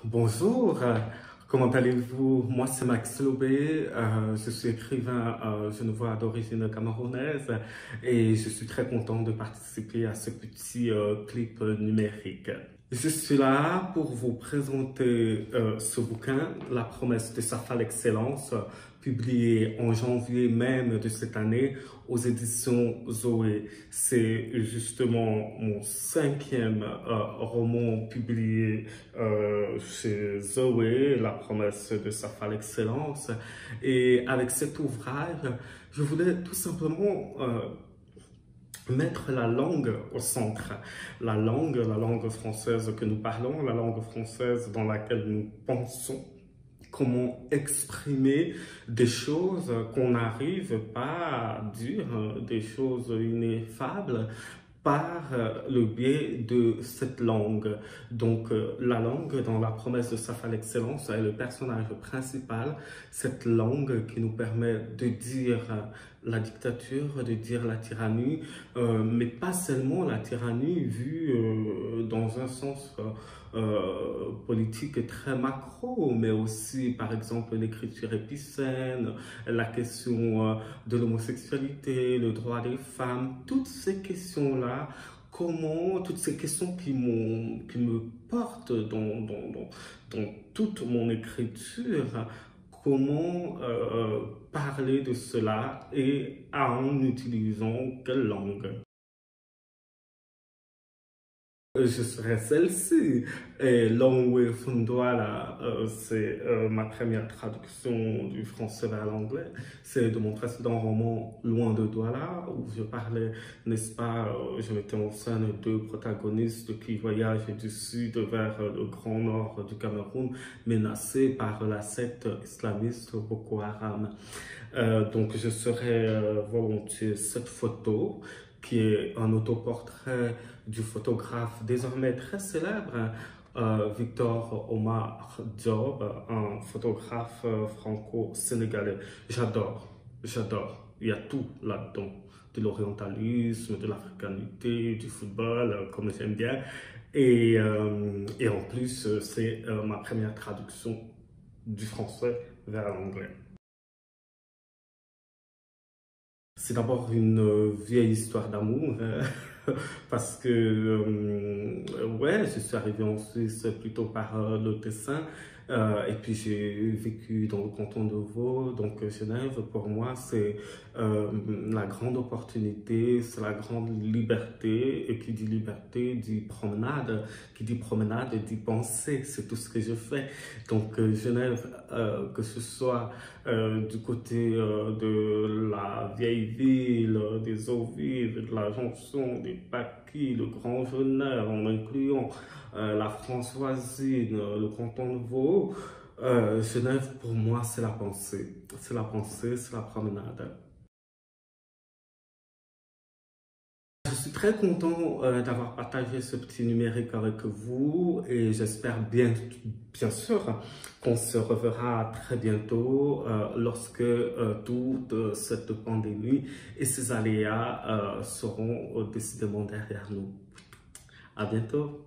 Bonjour, comment allez-vous? Moi, c'est Max Lobé, je suis écrivain genevois d'origine camerounaise et je suis très content de participer à ce petit clip numérique. Je suis là pour vous présenter ce bouquin, La promesse de Safa l'Excellence, publié en janvier même de cette année aux éditions Zoé. C'est justement mon cinquième roman publié chez Zoé, La promesse de Safa l'Excellence. Et avec cet ouvrage, je voulais tout simplement mettre la langue au centre. La langue française que nous parlons, la langue française dans laquelle nous pensons, comment exprimer des choses qu'on n'arrive pas à dire, des choses ineffables par le biais de cette langue. Donc, la langue, dans la promesse de Safa l'Excellence, est le personnage principal, cette langue qui nous permet de dire la dictature, de dire la tyrannie, mais pas seulement la tyrannie vue dans un sens politique très macro, mais aussi, par exemple, l'écriture épicène, la question de l'homosexualité, le droit des femmes, toutes ces questions-là, toutes ces questions qui me portent dans toute mon écriture, comment parler de cela et en utilisant quelle langue? Je serais celle-ci. Et Longwe Fundwala, c'est ma première traduction du français vers l'anglais. C'est de mon précédent roman Loin de Douala, où je parlais, n'est-ce pas, je mettais en scène deux protagonistes qui voyagent du sud vers le grand nord du Cameroun, menacés par la secte islamiste Boko Haram. Donc je serais volontiers cette photo qui est un autoportrait du photographe désormais très célèbre, Victor Omar Diop, un photographe franco-sénégalais. J'adore. Il y a tout là-dedans. De l'orientalisme, de l'africanité, du football, comme j'aime bien. Et en plus, c'est ma première traduction du français vers l'anglais. C'est d'abord une vieille histoire d'amour, parce que, ouais, je suis arrivé en Suisse plutôt par le Tessin, et puis j'ai vécu dans le canton de Vaud, donc Genève, pour moi, c'est la grande opportunité, c'est la grande liberté, et qui dit liberté dit promenade, qui dit promenade dit penser, c'est tout ce que je fais. Donc Genève, que ce soit du côté de la vieille ville, des eaux vives, de la jonction, des Paquis, le Grand Genève, en incluant la France voisine, le canton de Vaud, Genève, pour moi, c'est la pensée. C'est la pensée, c'est la promenade. Je suis très content d'avoir partagé ce petit numérique avec vous et j'espère bien sûr qu'on se reverra très bientôt lorsque toute cette pandémie et ses aléas seront décidément derrière nous. À bientôt.